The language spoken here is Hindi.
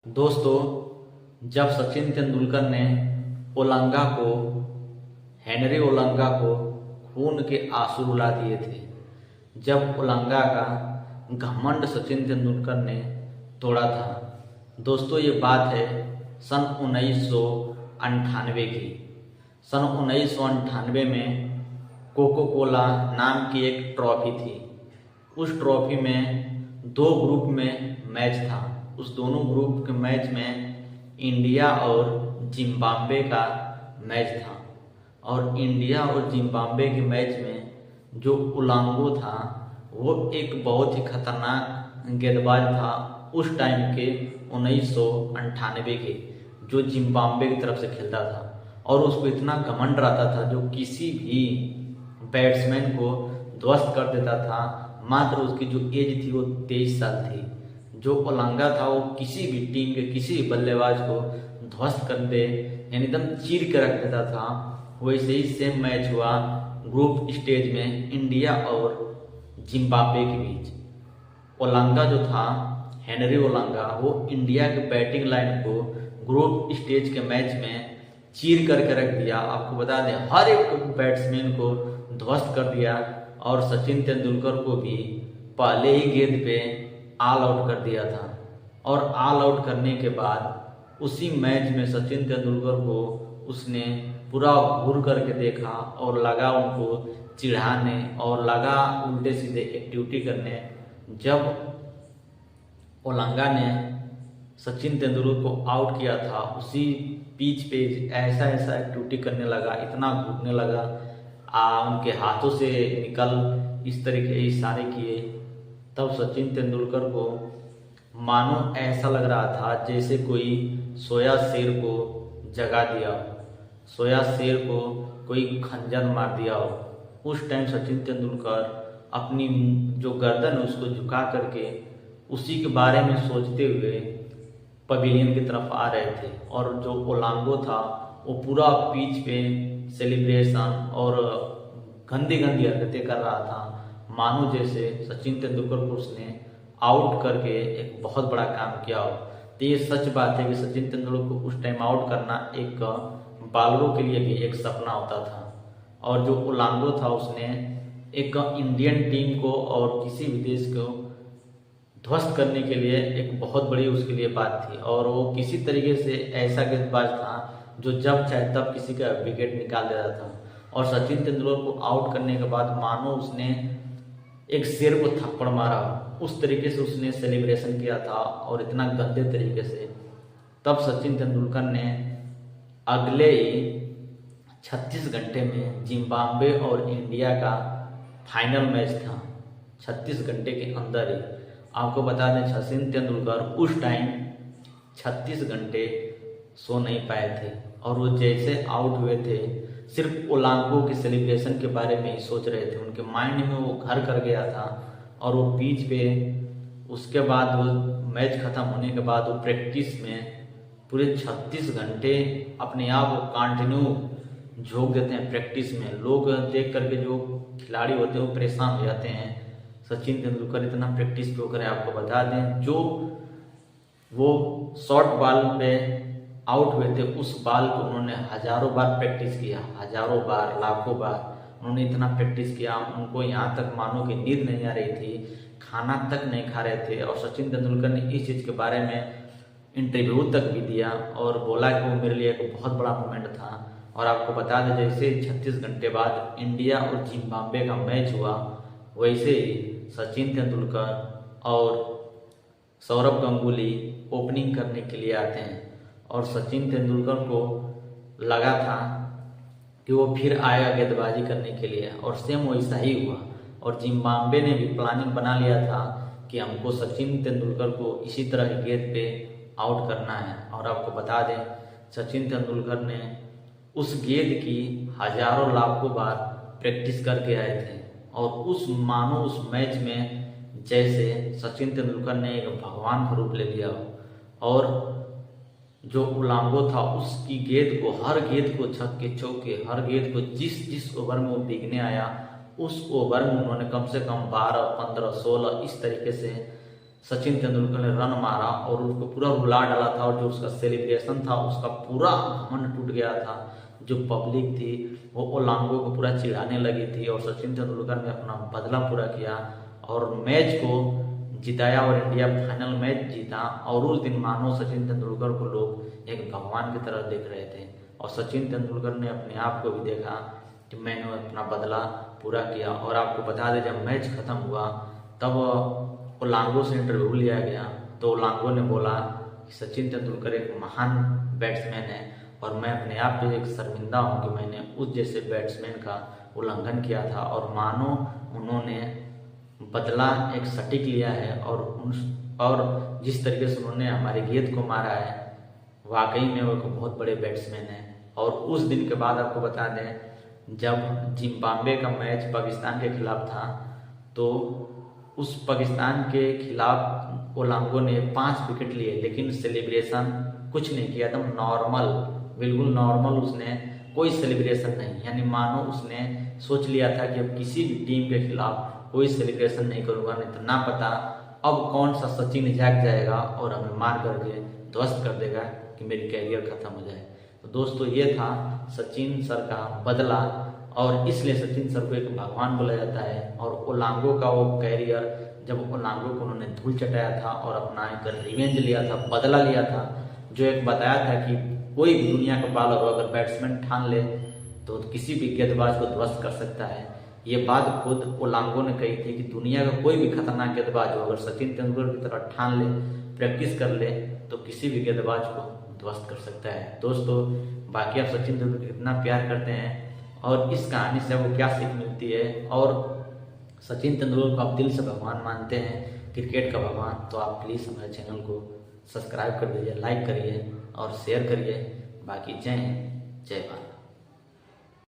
दोस्तों, जब सचिन तेंदुलकर ने ओलंगा को हेनरी ओलंगा को खून के आंसू रुला दिए थे, जब ओलंगा का घमंड सचिन तेंदुलकर ने तोड़ा था। दोस्तों, ये बात है सन 1998 की। सन 1998 में कोको कोला नाम की एक ट्रॉफी थी। उस ट्रॉफी में दो ग्रुप में मैच था। उस दोनों ग्रुप के मैच में इंडिया और जिम्बाब्वे का मैच था। और इंडिया और जिम्बाब्वे के मैच में जो ओलांगो था वो एक बहुत ही खतरनाक गेंदबाज था उस टाइम के 1998 के, जो जिम्बाब्वे की तरफ से खेलता था। और उसको इतना घमंड रहता था जो किसी भी बैट्समैन को ध्वस्त कर देता था। मात्र उसकी जो एज थी वो 23 साल थी। जो ओलंगा था वो किसी भी टीम के किसी भी बल्लेबाज को ध्वस्त कर दे, यानी एकदम चीर के रख देता था। वैसे ही सेम मैच हुआ ग्रुप स्टेज में इंडिया और जिम्बाब्वे के बीच। ओलंगा जो था, हेनरी ओलंगा, वो इंडिया के बैटिंग लाइन को ग्रुप स्टेज के मैच में चीर करके रख दिया। आपको बता दें, हर एक बैट्समैन को ध्वस्त कर दिया और सचिन तेंदुलकर को भी पहले ही गेंद पे ऑल आउट कर दिया था। और ऑल आउट करने के बाद उसी मैच में सचिन तेंदुलकर को उसने पूरा घूर करके देखा और लगा उनको चिढ़ाने और लगा उल्टे सीधे एक्टिविटी करने। जब ओलंगा ने सचिन तेंदुलकर को आउट किया था, उसी पिच पे ऐसा ऐसा एक्टिविटी करने लगा, इतना घूरने लगा, उनके हाथों से निकल इस तरीके इशारे किए। तब सचिन तेंदुलकर को मानो ऐसा लग रहा था जैसे कोई सोया शेर को जगा दिया, सोया शेर को कोई खंजर मार दिया हो। उस टाइम सचिन तेंदुलकर अपनी जो गर्दन है उसको झुका करके उसी के बारे में सोचते हुए पवेलियन की तरफ आ रहे थे। और जो ओलांगो था वो पूरा पिच पे सेलिब्रेशन और गंदी गंदी हरकतें कर रहा था, मानो जैसे सचिन तेंदुलकर को उसने आउट करके एक बहुत बड़ा काम किया हो। तो ये सच बात है कि सचिन तेंदुलकर को उस टाइम आउट करना एक बॉलरों के लिए भी एक सपना होता था। और जो ओलांगो था उसने एक इंडियन टीम को और किसी भी देश को ध्वस्त करने के लिए एक बहुत बड़ी उसके लिए बात थी। और वो किसी तरीके से ऐसा गेंदबाज था जो जब चाहे तब किसी का विकेट निकाल देता था। और सचिन तेंदुलकर को आउट करने के बाद मानो उसने एक शेर को थप्पड़ मारा, उस तरीके से उसने सेलिब्रेशन किया था और इतना गंदे तरीके से। तब सचिन तेंदुलकर ने अगले 36 घंटे में जिम्बाब्वे और इंडिया का फाइनल मैच था। 36 घंटे के अंदर ही आपको बता दें, सचिन तेंदुलकर उस टाइम 36 घंटे सो नहीं पाए थे। और वो जैसे आउट हुए थे सिर्फ ओलांगो के सेलिब्रेशन के बारे में ही सोच रहे थे। उनके माइंड में वो घर कर गया था। और वो पिच पे उसके बाद वो मैच खत्म होने के बाद वो प्रैक्टिस में पूरे 36 घंटे अपने आप को कंटिन्यू झोंक देते हैं प्रैक्टिस में। लोग देख करके, जो खिलाड़ी होते हैं वो परेशान हो जाते हैं। सचिन तेंदुलकर इतना प्रैक्टिस पे होकर, आपको बता दें, जो वो शॉर्ट बॉल पे आउट हुए थे उस बॉल को उन्होंने हजारों बार प्रैक्टिस किया, हजारों बार, लाखों बार उन्होंने इतना प्रैक्टिस किया। उनको यहाँ तक मानो कि नींद नहीं आ रही थी, खाना तक नहीं खा रहे थे। और सचिन तेंदुलकर ने इस चीज़ के बारे में इंटरव्यू तक भी दिया और बोला कि वो मेरे लिए एक बहुत बड़ा मोमेंट था। और आपको बता दें, जैसे 36 घंटे बाद इंडिया और जिम्बाब्वे का मैच हुआ, वैसे ही सचिन तेंदुलकर और सौरभ गांगुली ओपनिंग करने के लिए आते हैं। और सचिन तेंदुलकर को लगा था कि वो फिर आएगा गेंदबाजी करने के लिए, और सेम वैसा ही हुआ। और जिम्बाब्वे ने भी प्लानिंग बना लिया था कि हमको सचिन तेंदुलकर को इसी तरह की गेंद पे आउट करना है। और आपको बता दें, सचिन तेंदुलकर ने उस गेंद की हजारों लाखों बार प्रैक्टिस करके आए थे। और उस मानो उस मैच में जैसे सचिन तेंदुलकर ने एक भगवान का रूप ले लिया। और जो ओलांगो था उसकी गेंद को, हर गेंद को छक्के चौके, हर गेंद को जिस जिस ओवर में वो बिकने आया उस ओवर में उन्होंने कम से कम 12, 15, 16 इस तरीके से सचिन तेंदुलकर ने रन मारा और उसको पूरा रुला डाला था, और जो उसका सेलिब्रेशन था उसका पूरा घमंड टूट गया था। जो पब्लिक थी वो ओलांगो को पूरा चिढ़ाने लगी थी, और सचिन तेंदुलकर ने अपना बदला पूरा किया और मैच को जिताया और इंडिया फाइनल मैच जीता। और उस दिन मानो सचिन तेंदुलकर को लोग एक भगवान की तरह देख रहे थे, और सचिन तेंदुलकर ने अपने आप को भी देखा कि मैंने अपना बदला पूरा किया। और आपको बता दें, जब मैच खत्म हुआ तब ओलांगो से इंटरव्यू लिया गया, तो ओलांगो ने बोला कि सचिन तेंदुलकर एक महान बैट्समैन है और मैं अपने आप पे एक शर्मिंदा हूँ कि मैंने उस जैसे बैट्समैन का उल्लंघन किया था। और मानो उन्होंने बदला एक सटीक लिया है, और जिस तरीके से उन्होंने हमारे गेंद को मारा है, वाकई में वो एक बहुत बड़े बैट्समैन है। और उस दिन के बाद आपको बता दें, जब जिम्बाब्वे का मैच पाकिस्तान के खिलाफ था, तो उस पाकिस्तान के खिलाफ ओलांगो ने 5 विकेट लिए, लेकिन सेलिब्रेशन कुछ नहीं किया, एकदम नॉर्मल, बिल्कुल नॉर्मल। उसने कोई सेलिब्रेशन नहीं, यानी मानो उसने सोच लिया था कि अब किसी भी टीम के खिलाफ कोई सेलिब्रेशन नहीं करूँगा, नहीं तो ना पता अब कौन सा सचिन जाग जाएगा और हमें मार करके ध्वस्त कर देगा कि मेरी कैरियर खत्म हो जाए। तो दोस्तों, ये था सचिन सर का बदला, और इसलिए सचिन सर को एक भगवान बोला जाता है। और ओलांगो का वो कैरियर, जब ओलांगो को उन्होंने धूल चटाया था और अपना एक रिवेंज लिया था, बदला लिया था, जो एक बताया था कि कोई भी दुनिया का बॉलर अगर बैट्समैन ठान ले तो किसी भी गेंदबाज को ध्वस्त कर सकता है। ये बात खुद ओलांगो ने कही थी कि दुनिया का कोई भी खतरनाक गेंदबाज हो, अगर सचिन तेंदुलकर की तरह ठान ले, प्रैक्टिस कर ले, तो किसी भी गेंदबाज को ध्वस्त कर सकता है। दोस्तों, बाकी आप सचिन तेंदुलकर कितना प्यार करते हैं और इस कहानी से आपको क्या सीख मिलती है, और सचिन तेंदुलकर को आप दिल से भगवान मानते हैं, क्रिकेट का भगवान, तो आप प्लीज़ हमारे चैनल को सब्सक्राइब कर दीजिए, लाइक करिए और शेयर करिए। बाकी जय हिंद, जय भारत।